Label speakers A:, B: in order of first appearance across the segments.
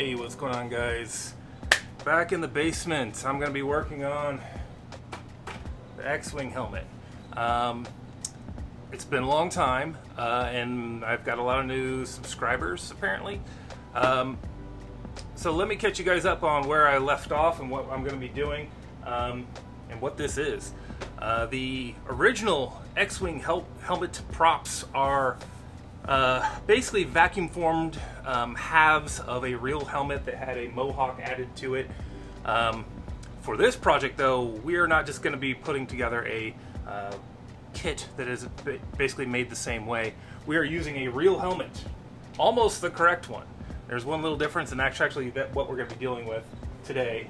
A: Hey, what's going on, guys? Back in the basement. I'm going to be working on the X-Wing helmet. It's been a long time, and I've got a lot of new subscribers, apparently. So let me catch you guys up on where I left off and what I'm going to be doing, and what this is. The original X-Wing helmet props are basically vacuum formed halves of a real helmet that had a mohawk added to it. For this project, though, we are not just going to be putting together a kit that is basically made the same way. We are using a real helmet, almost the correct one. There's one little difference, and that's actually what we're going to be dealing with today.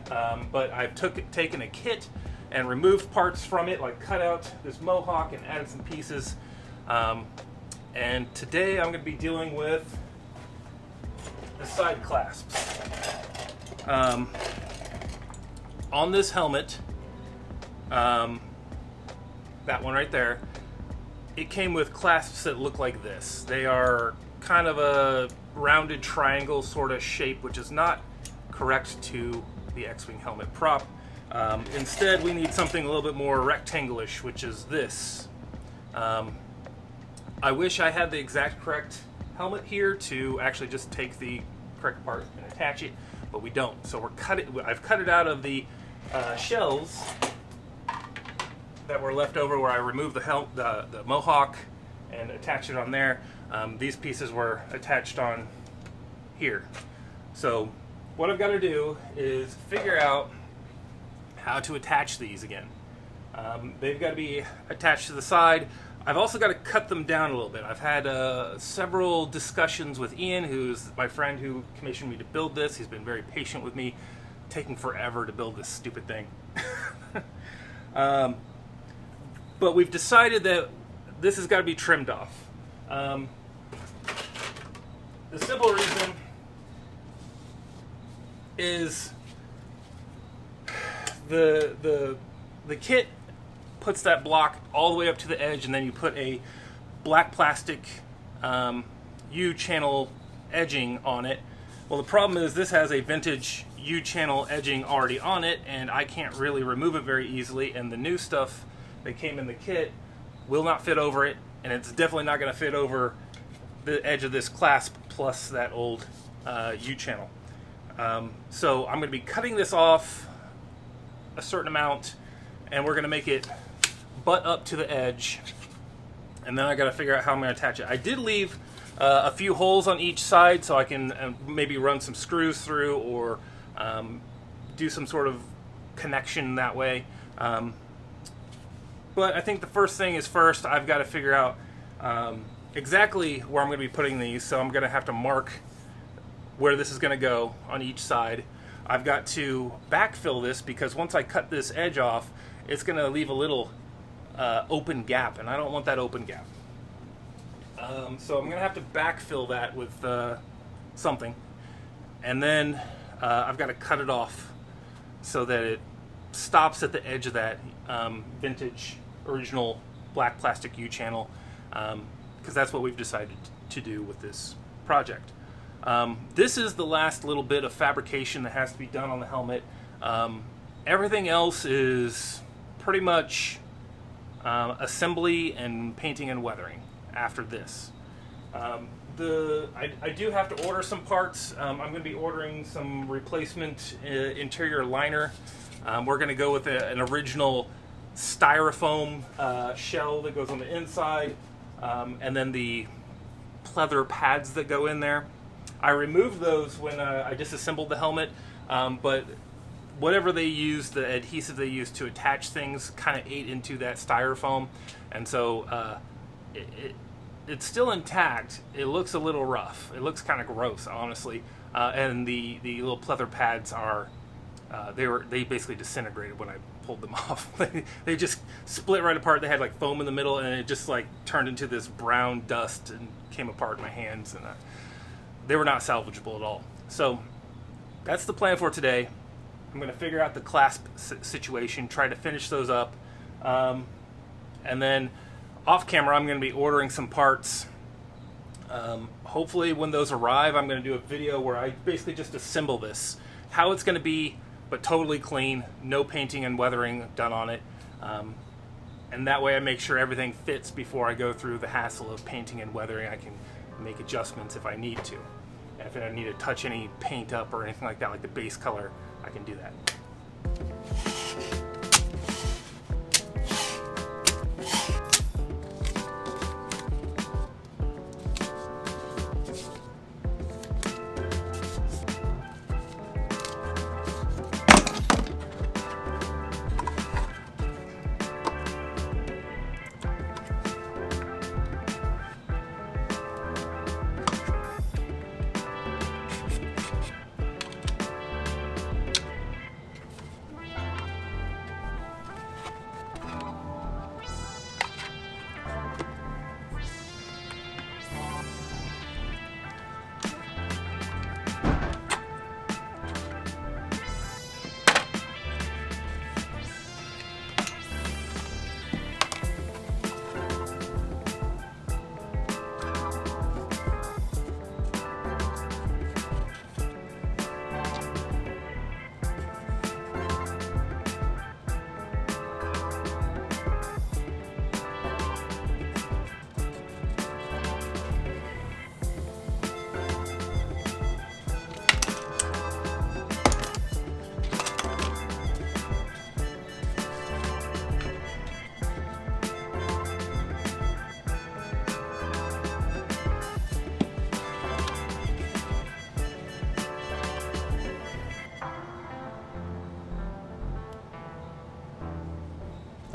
A: But I've taken a kit and removed parts from it, like cut out this mohawk and added some pieces. And today I'm going to be dealing with the side clasps. On this helmet, that one right there, it came with clasps that look like this. They are kind of a rounded triangle sort of shape, which is not correct to the X-Wing helmet prop. Instead, we need something a little bit more rectangular-ish, which is this. I wish I had the exact correct helmet here to actually just take the correct part and attach it, but we don't. So I've cut it out of the shells that were left over where I removed the mohawk and attached it on there. These pieces were attached on here. So what I've got to do is figure out how to attach these again. They've got to be attached to the side. I've also got to cut them down a little bit. I've had several discussions with Ian, who's my friend who commissioned me to build this. He's been very patient with me, taking forever to build this stupid thing. But we've decided that this has got to be trimmed off. The simple reason is the kit puts that block all the way up to the edge, and then you put a black plastic U-channel edging on it. Well, the problem is this has a vintage U-channel edging already on it, and I can't really remove it very easily, and the new stuff that came in the kit will not fit over it, and it's definitely not going to fit over the edge of this clasp plus that old U-channel. So I'm going to be cutting this off a certain amount, and we're going to make it butt up to the edge, and then I got to figure out how I'm going to attach it. I did leave a few holes on each side so I can maybe run some screws through or do some sort of connection that way. But I think the first thing is first, I've got to figure out exactly where I'm going to be putting these, so I'm going to have to mark where this is going to go on each side. I've got to backfill this because once I cut this edge off, it's going to leave a little open gap, and I don't want that open gap. So I'm going to have to backfill that with something, and then I've got to cut it off so that it stops at the edge of that vintage original black plastic U-channel, because that's what we've decided to do with this project. This is the last little bit of fabrication that has to be done on the helmet. Everything else is pretty much assembly and painting and weathering after this. I do have to order some parts. I'm going to be ordering some replacement interior liner. We're going to go with an original styrofoam shell that goes on the inside, and then the pleather pads that go in there. I removed those when I disassembled the helmet, but whatever they used, the adhesive they used to attach things, kind of ate into that styrofoam, and so it's still intact. It looks a little rough. It looks kind of gross, honestly. And the little pleather pads are they basically disintegrated when I pulled them off. They just split right apart. They had like foam in the middle, and it just like turned into this brown dust and came apart in my hands, and they were not salvageable at all. So that's the plan for today. I'm going to figure out the clasp situation, try to finish those up, and then off camera I'm going to be ordering some parts hopefully when those arrive, I'm going to do a video where I basically just assemble this, how it's going to be, but totally clean, no painting and weathering done on it. And that way I make sure everything fits before I go through the hassle of painting and weathering. I can make adjustments if I need to. And if I need to touch any paint up or anything like that, like the base color, I can do that.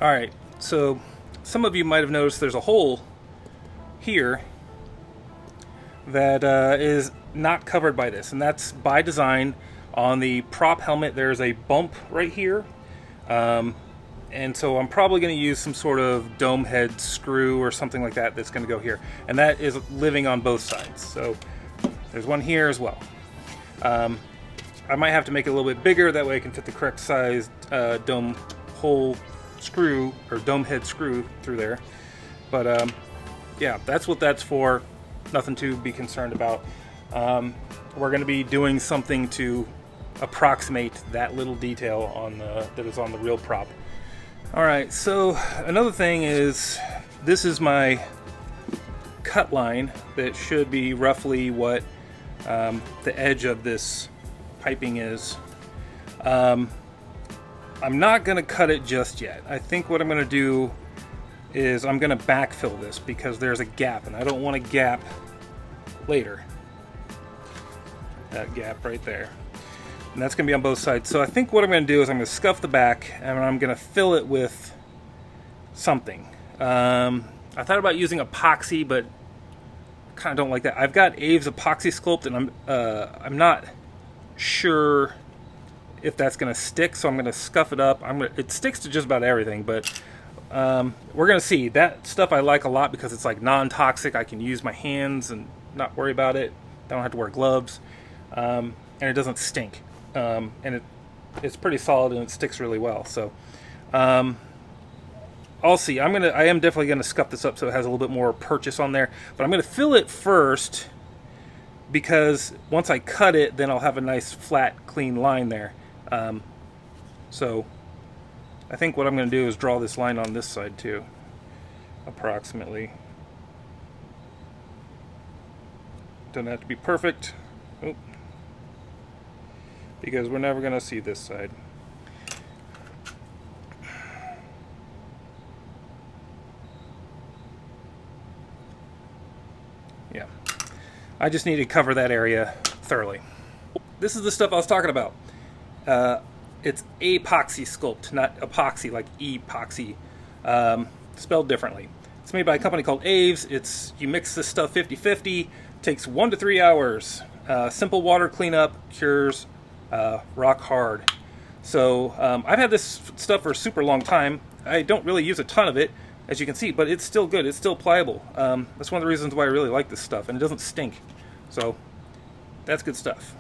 A: Alright, so some of you might have noticed there's a hole here that is not covered by this, and that's by design. On the prop helmet there's a bump right here, and so I'm probably going to use some sort of dome head screw or something like that that's going to go here, and that is living on both sides. So there's one here as well. I might have to make it a little bit bigger, that way I can fit the correct size dome hole screw or dome head screw through there. But yeah, that's what that's for. Nothing to be concerned about. We're going to be doing something to approximate that little detail on that is on the real prop. Alright, so another thing is, this is my cut line that should be roughly what the edge of this piping is. I'm not going to cut it just yet. I think what I'm going to do is I'm going to backfill this because there's a gap, and I don't want a gap later. That gap right there. And that's going to be on both sides. So I think what I'm going to do is I'm going to scuff the back, and I'm going to fill it with something. I thought about using epoxy, but I kind of don't like that. I've got Abe's epoxy sculpt, and I'm not sure if that's going to stick, so I'm going to scuff it up. It sticks to just about everything, but we're going to see. That stuff I like a lot because it's like non-toxic. I can use my hands and not worry about it. I don't have to wear gloves, and it doesn't stink. And it's pretty solid and it sticks really well. So I'll see. I am definitely going to scuff this up so it has a little bit more purchase on there, but I'm going to fill it first because once I cut it, then I'll have a nice flat, clean line there. So I think what I'm going to do is draw this line on this side too, approximately. Doesn't have to be perfect, because we're never going to see this side. Yeah, I just need to cover that area thoroughly. This is the stuff I was talking about. It's epoxy sculpt, not epoxy like epoxy, spelled differently. It's made by a company called Aves. You mix this stuff 50-50, takes 1 to 3 hours. Simple water cleanup, cures rock hard. So I've had this stuff for a super long time. I don't really use a ton of it, as you can see, but it's still good. It's still pliable. That's one of the reasons why I really like this stuff, and it doesn't stink. So that's good stuff.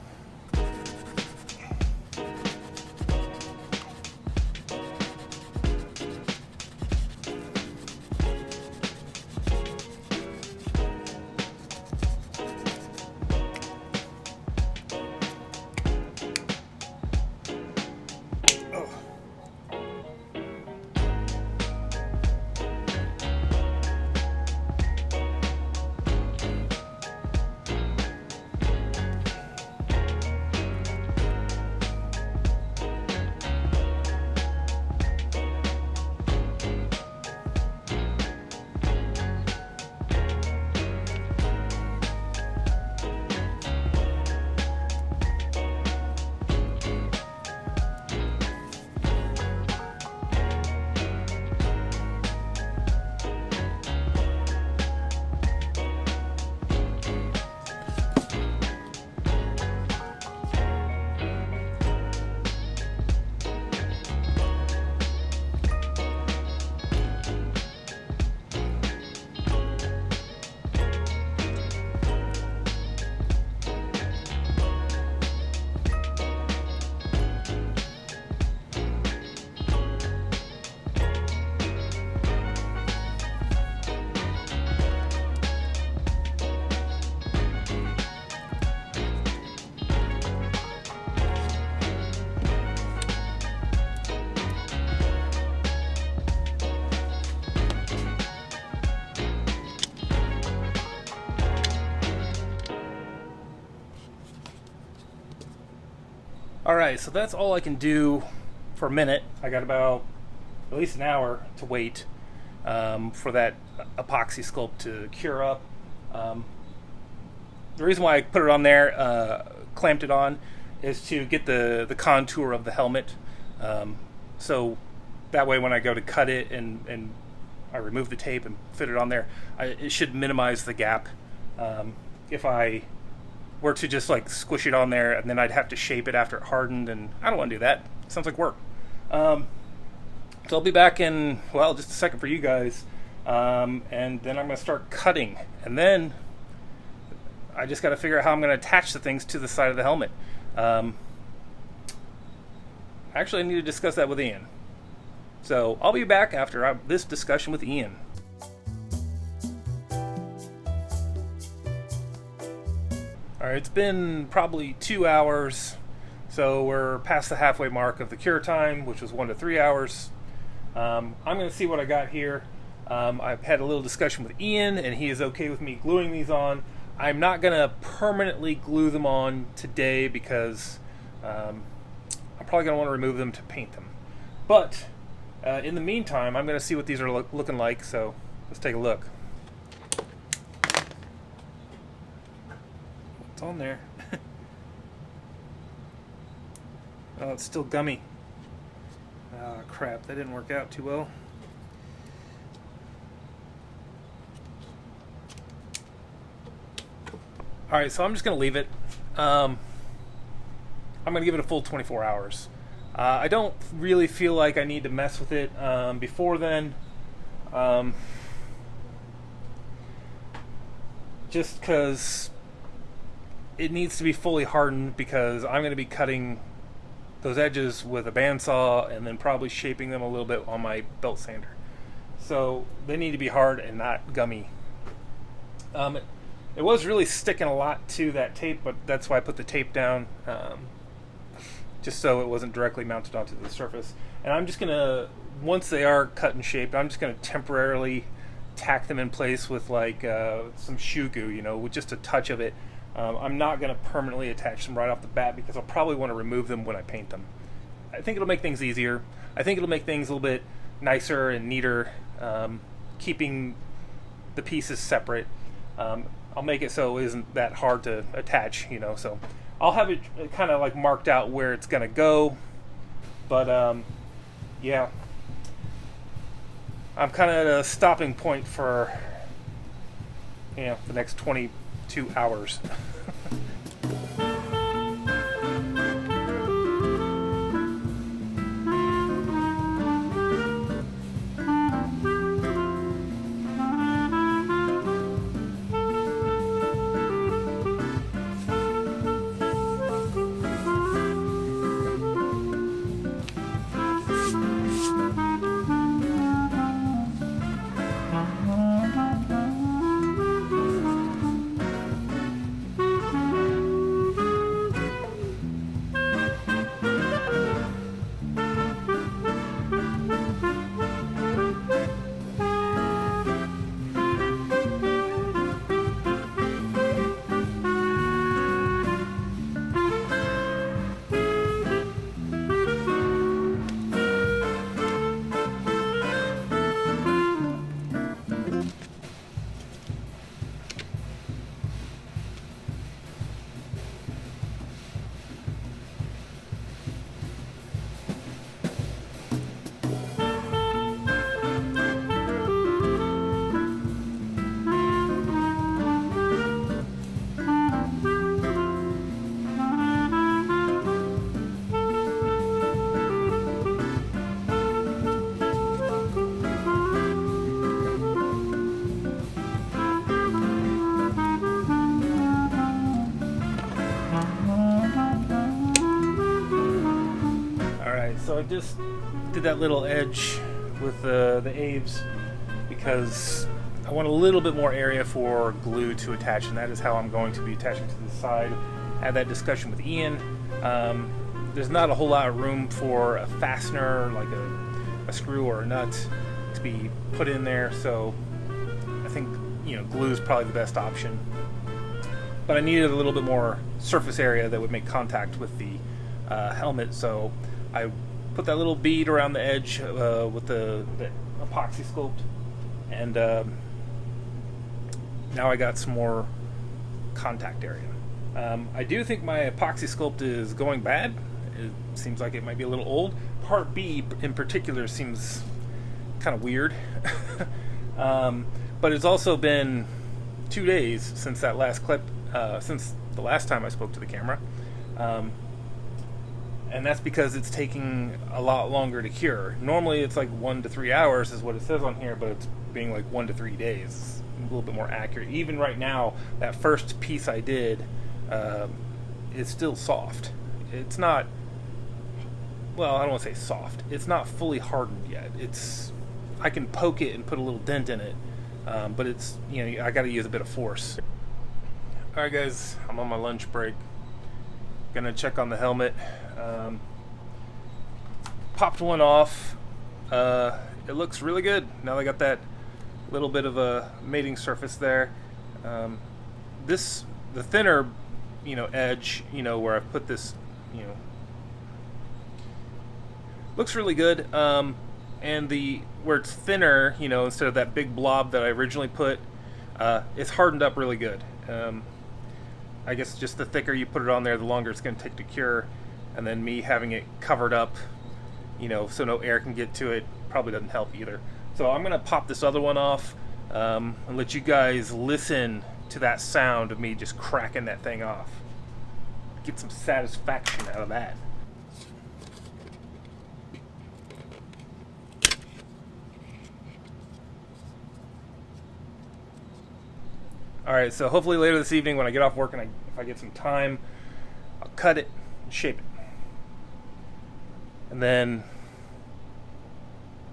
A: Alright, so that's all I can do for a minute. I got about at least an hour to wait for that epoxy sculpt to cure up. The reason why I put it on there, clamped it on, is to get the contour of the helmet. So that way when I go to cut it and I remove the tape and fit it on there, it should minimize the gap. If I were to just like squish it on there and then I'd have to shape it after it hardened, and I don't want to do that. It sounds like work. So I'll be back in, well, just a second for you guys. And then I'm going to start cutting. And then I just got to figure out how I'm going to attach the things to the side of the helmet. Actually, I need to discuss that with Ian. So I'll be back after this discussion with Ian. Alright, it's been probably 2 hours, so we're past the halfway mark of the cure time, which was 1 to 3 hours. I'm going to see what I got here. I've had a little discussion with Ian, and he is okay with me gluing these on. I'm not going to permanently glue them on today because I'm probably going to want to remove them to paint them. But in the meantime, I'm going to see what these are looking like, so let's take a look. What's on there? Oh, it's still gummy. Oh, crap, that didn't work out too well. Alright, so I'm just going to leave it. I'm going to give it a full 24 hours. I don't really feel like I need to mess with it before then. Just because it needs to be fully hardened, because I'm going to be cutting those edges with a bandsaw and then probably shaping them a little bit on my belt sander. So they need to be hard and not gummy. It was really sticking a lot to that tape, but that's why I put the tape down, just so it wasn't directly mounted onto the surface. And I'm just going to, once they are cut and shaped, I'm just going to temporarily tack them in place with like some shoe goo, you know, with just a touch of it. I'm not going to permanently attach them right off the bat because I'll probably want to remove them when I paint them. I think it'll make things easier. I think it'll make things a little bit nicer and neater, keeping the pieces separate. I'll make it so it isn't that hard to attach, you know, so I'll have it kind of like marked out where it's going to go. But yeah, I'm kind of at a stopping point for, you know, the next 22 hours. So I just did that little edge with the Aves because I want a little bit more area for glue to attach, and that is how I'm going to be attaching to the side. I had that discussion with Ian. There's not a whole lot of room for a fastener, like a screw or a nut, to be put in there, so I think, you know, glue is probably the best option. But I needed a little bit more surface area that would make contact with the helmet. So I put that little bead around the edge with the epoxy sculpt, and now I got some more contact area. I do think my epoxy sculpt is going bad. It seems like it might be a little old. Part B in particular seems kind of weird. But it's also been 2 days since that last clip, since the last time I spoke to the camera. And that's because it's taking a lot longer to cure. Normally it's like 1 to 3 hours is what it says on here, but it's being like 1 to 3 days. It's a little bit more accurate. Even right now, that first piece I did is still soft. It's not, well, I don't want to say soft. It's not fully hardened yet. I can poke it and put a little dent in it, but it's, I got to use a bit of force. All right, guys, I'm on my lunch break. Gonna check on the helmet. Popped one off. It looks really good. Now I got that little bit of a mating surface there. The thinner, edge, where I've put this, looks really good. And where it's thinner, instead of that big blob that I originally put, it's hardened up really good. I guess just the thicker you put it on there, the longer it's going to take to cure. And then me having it covered up, so no air can get to it, probably doesn't help either. So I'm going to pop this other one off and let you guys listen to that sound of me just cracking that thing off. Get some satisfaction out of that. Alright, so hopefully later this evening when I get off work and if I get some time, I'll cut it and shape it. And then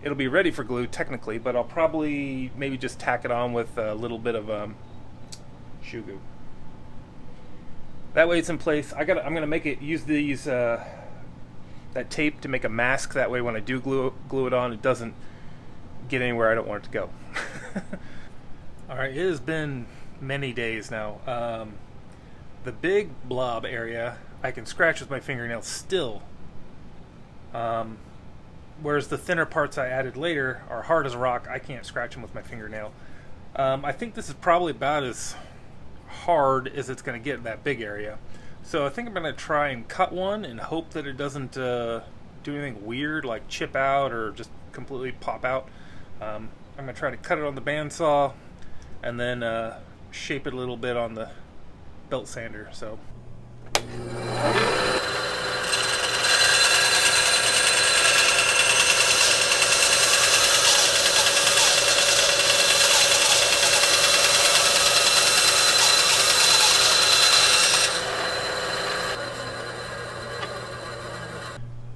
A: it'll be ready for glue technically, but I'll probably maybe just tack it on with a little bit of shoe goo. That way it's in place. I'm gonna use these that tape to make a mask. That way when I do glue it on, it doesn't get anywhere I don't want it to go. Alright, it has been many days now. The big blob area I can scratch with my fingernails still, whereas the thinner parts I added later are hard as a rock. I can't scratch them with my fingernail. I think this is probably about as hard as it's going to get in that big area, so I think I'm going to try and cut one and hope that it doesn't do anything weird like chip out or just completely pop out. I'm going to try to cut it on the bandsaw and then shape it a little bit on the belt sander. So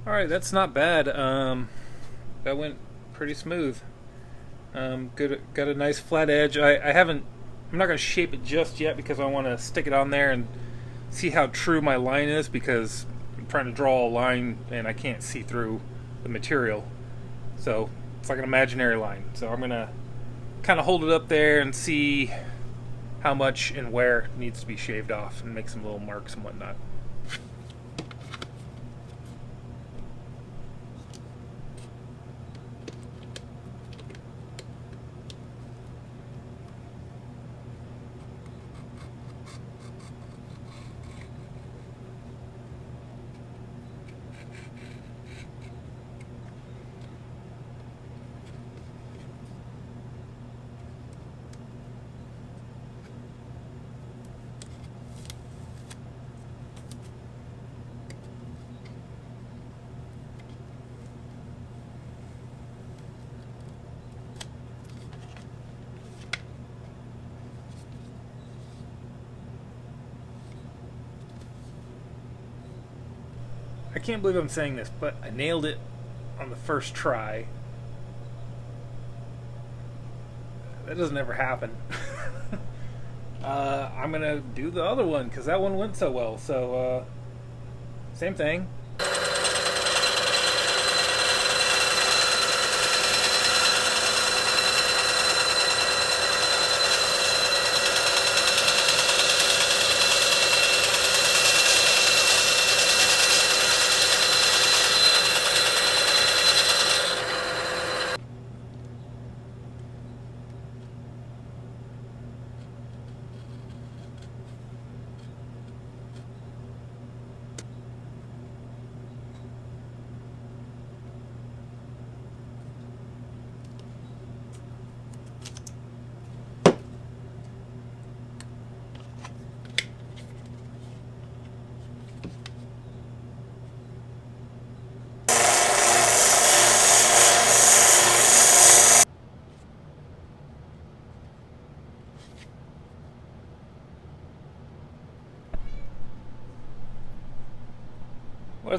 A: alright, that's not bad. That went pretty smooth. Good, got a nice flat edge. I'm not going to shape it just yet because I want to stick it on there and see how true my line is, because I'm trying to draw a line and I can't see through the material. So it's like an imaginary line. So I'm going to kind of hold it up there and see how much and where it needs to be shaved off and make some little marks and whatnot. I can't believe I'm saying this, but I nailed it on the first try. That doesn't ever happen. I'm going to do the other one because that one went so well. So, same thing.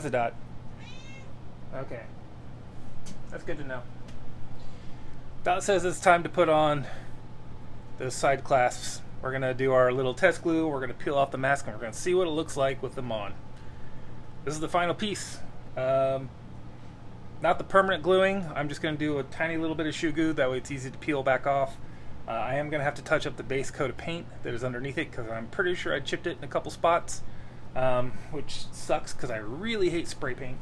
A: is it, Dot? Okay. That's good to know. Dot says it's time to put on those side clasps. We're going to do our little test glue. We're going to peel off the mask and we're going to see what it looks like with them on. This is the final piece. Not the permanent gluing. I'm just going to do a tiny little bit of shoe glue. That way it's easy to peel back off. I am going to have to touch up the base coat of paint that is underneath it because I'm pretty sure I chipped it in a couple spots, which sucks because I really hate spray paint.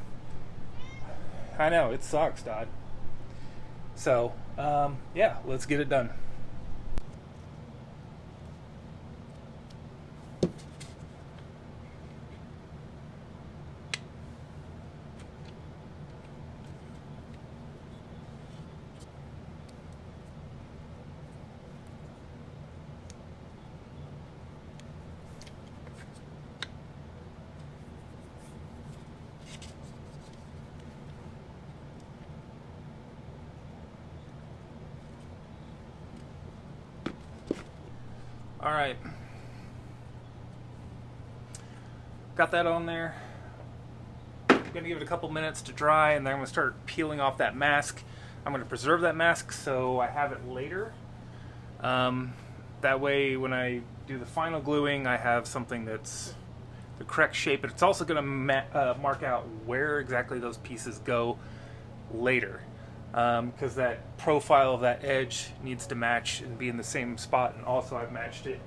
A: I know, it sucks, Dad. So, yeah, let's get it done. All right, got that on there. I'm gonna give it a couple minutes to dry and then I'm gonna start peeling off that mask. I'm gonna preserve that mask so I have it later. That way when I do the final gluing I have something that's the correct shape, but it's also gonna mark out where exactly those pieces go later. Because that profile of that edge needs to match and be in the same spot, and also I've matched it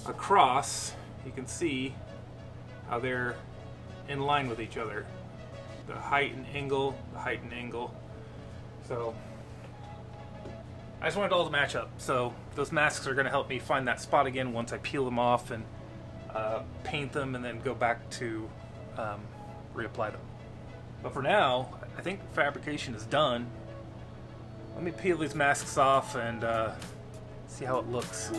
A: across. You can see how they're in line with each other, the height and angle, so I just wanted it all to match up. So those masks are going to help me find that spot again once I peel them off and paint them and then go back to reapply them. But for now, I think fabrication is done. Let me peel these masks off and see how it looks.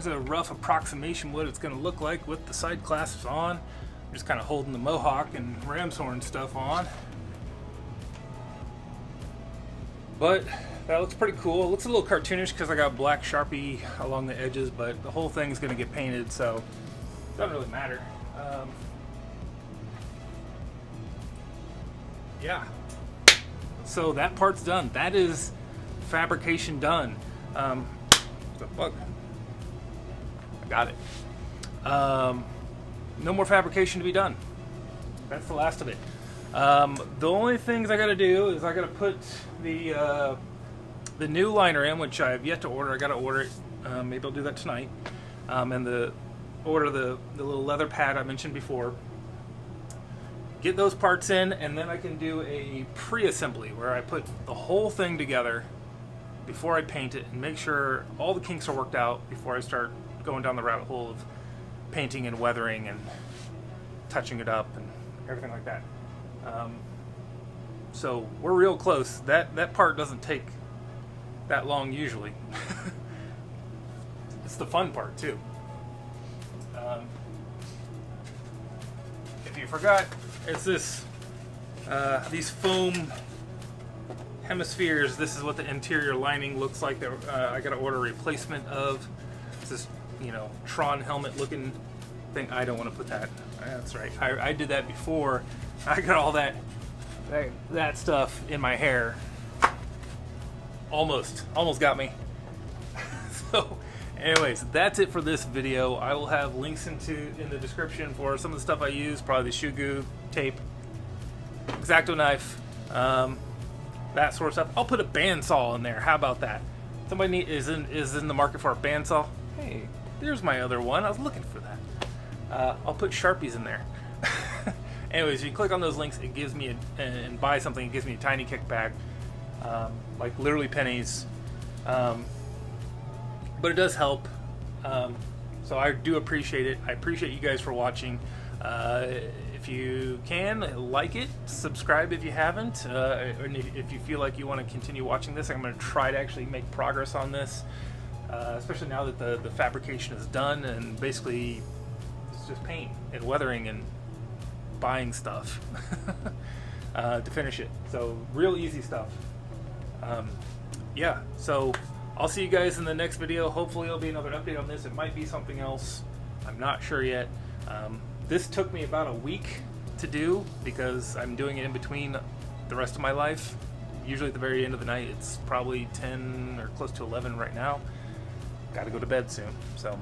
A: There's a rough approximation what it's going to look like with the side clasps on. I'm just kind of holding the mohawk and ram's horn stuff on. But that looks pretty cool. It looks a little cartoonish because I got black Sharpie along the edges, but the whole thing's going to get painted, so it doesn't really matter. Yeah. So that part's done. That is fabrication done. What the fuck? I got it. No more fabrication to be done. That's the last of it. The only things I gotta do is I gotta put the new liner in, which I have yet to order. I gotta order it. Maybe I'll do that tonight. And order the little leather pad I mentioned before. Get those parts in, and then I can do a pre-assembly where I put the whole thing together before I paint it and make sure all the kinks are worked out before I start going down the rabbit hole of painting and weathering and touching it up and everything like that. So we're real close. That part doesn't take that long usually. It's the fun part too. If you forgot, it's this these foam hemispheres. This is what the interior lining looks like. That I got to order a replacement of. It's this, you know, Tron helmet looking thing. I don't want to put that. That's right. I did that before. I got all that stuff in my hair. Almost got me. So, anyways, that's it for this video. I will have links in the description for some of the stuff I use. Probably the shoe glue, tape, X-Acto knife, that sort of stuff. I'll put a bandsaw in there. How about that? Somebody is in the market for a bandsaw. Hey, there's my other one. I was looking for that. I'll put Sharpies in there. Anyways, if you click on those links, it gives me and buy something. It gives me a tiny kickback, like literally pennies. But it does help. So I do appreciate it. I appreciate you guys for watching. If you can, like it, subscribe if you haven't, and if you feel like you want to continue watching this, I'm going to try to actually make progress on this, especially now that the fabrication is done, and basically it's just paint and weathering and buying stuff to finish it. So real easy stuff. Yeah, so I'll see you guys in the next video. Hopefully it'll be another update on this. It might be something else. I'm not sure yet. This took me about a week to do because I'm doing it in between the rest of my life. Usually at the very end of the night. It's probably 10 or close to 11 right now. Got to go to bed soon. So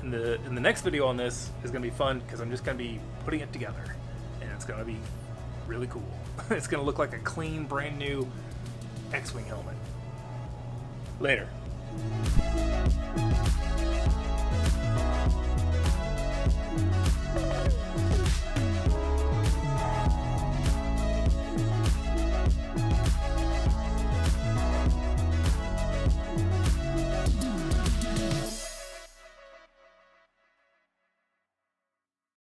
A: in the next video on this is going to be fun because I'm just going to be putting it together. And it's going to be really cool. It's going to look like a clean, brand new X-Wing helmet. Later.